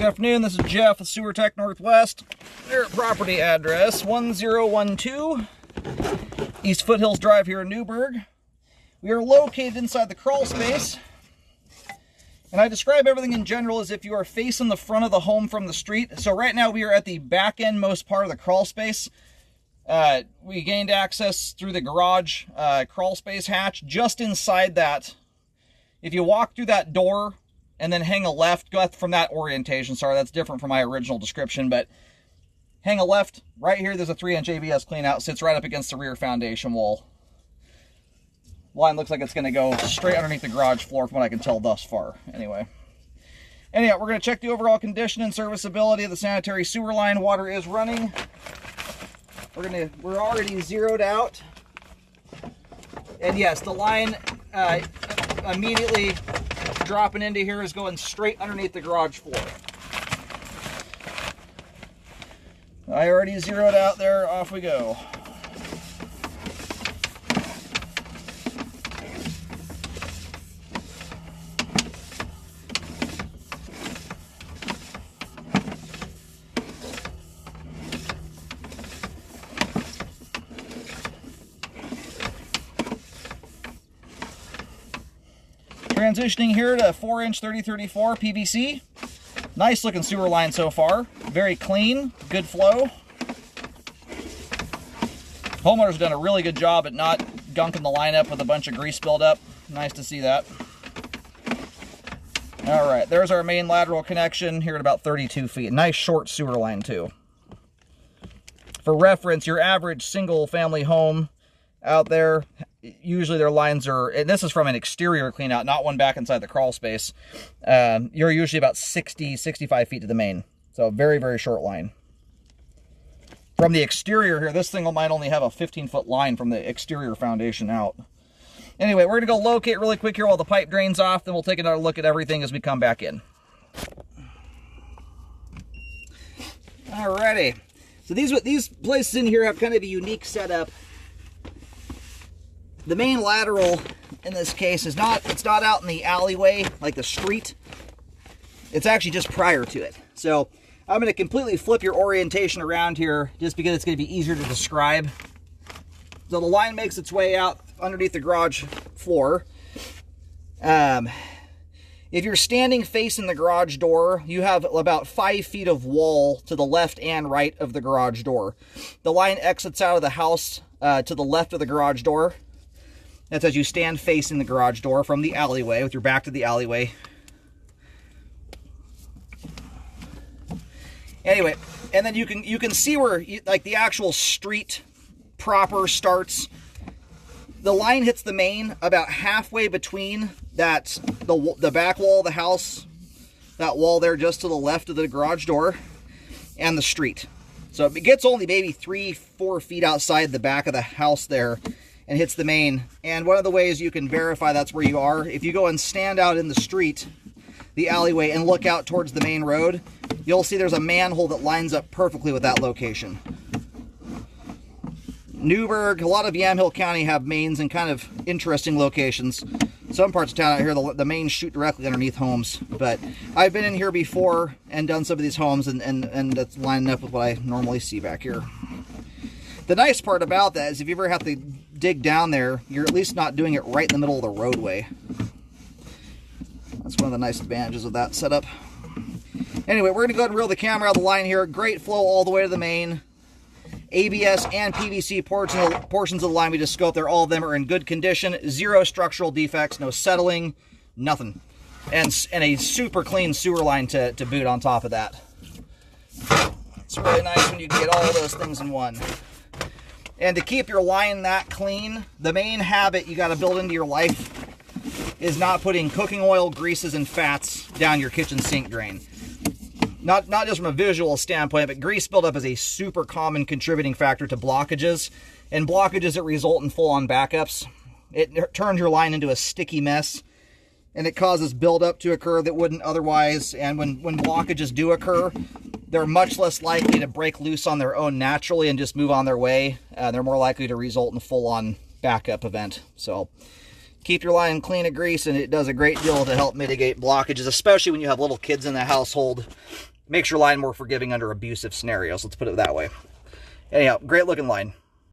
Good afternoon, this is Jeff with Sewer Tech Northwest. Their property address, 1012 East Foothills Drive here in Newburgh. We are located inside the crawl space, and I describe everything in general as if you are facing the front of the home from the street. So right now we are at the back end most part of the crawl space. We gained access through the garage crawl space hatch. Just inside that, if you walk through that door and then hang a left, go from that orientation. Sorry, that's different from my original description, but hang a left. Right here, there's a 3-inch ABS cleanout. Sits right up against the rear foundation wall. Line looks like it's going to go straight underneath the garage floor from what I can tell thus far. Anyhow, we're going to check the overall condition and serviceability of the sanitary sewer line. Water is running. We're already zeroed out. And yes, the line immediately dropping into here is going straight underneath the garage floor. I already zeroed out there. Off we go. Transitioning here to 4-inch 3034 PVC. Nice looking sewer line so far. Very clean, good flow. Homeowner's done a really good job at not gunking the line up with a bunch of grease buildup. Nice to see that. All right, there's our main lateral connection here at about 32 feet. Nice short sewer line too. For reference, your average single family home out there, usually their lines are, and this is from an exterior clean out, not one back inside the crawl space. You're usually about 60, 65 feet to the main. So very, very short line. From the exterior here, this thing might only have a 15-foot line from the exterior foundation out. Anyway, we're gonna go locate really quick here while the pipe drains off, then we'll take another look at everything as we come back in. Alrighty. So these places in here have kind of a unique setup. The main lateral in this case it's not out in the alleyway like the street. It's actually just prior to it. So I'm going to completely flip your orientation around here just because it's going to be easier to describe. So the line makes its way out underneath the garage floor. If you're standing facing the garage door, you have about 5 feet of wall to the left and right of the garage door. The line exits out of the house to the left of the garage door. That's as you stand facing the garage door from the alleyway with your back to the alleyway. Anyway, and then you can see where like the actual street proper starts. The line hits the main about halfway between the back wall of the house, that wall there just to the left of the garage door, and the street. So it gets only maybe 3-4 feet outside the back of the house there and hits the main. And one of the ways you can verify that's where you are, if you go and stand out in the street, the alleyway, and look out towards the main road, you'll see there's a manhole that lines up perfectly with that location. Newburgh, a lot of Yamhill County have mains in kind of interesting locations. Some parts of town out here, the mains shoot directly underneath homes. But I've been in here before and done some of these homes, and that's lining up with what I normally see back here. The nice part about that is if you ever have to dig down there, you're at least not doing it right in the middle of the roadway. That's one of the nice advantages of that setup. Anyway, we're going to go ahead and reel the camera out of the line here. Great flow all the way to the main. ABS and PVC portions of the line we just scoped there, all of them are in good condition. Zero structural defects, no settling, nothing. And a super clean sewer line to boot on top of that. It's really nice when you can get all of those things in one. And to keep your line that clean, the main habit you got to build into your life is not putting cooking oil, greases, and fats down your kitchen sink drain. Not just from a visual standpoint, but grease buildup is a super common contributing factor to blockages, and blockages that result in full-on backups. It turns your line into a sticky mess, and it causes buildup to occur that wouldn't otherwise. And when blockages do occur, they're much less likely to break loose on their own naturally and just move on their way. They're more likely to result in a full-on backup event. So keep your line clean of grease, and it does a great deal to help mitigate blockages, especially when you have little kids in the household. makes your line more forgiving under abusive scenarios. Let's put it that way. Anyhow, great looking line.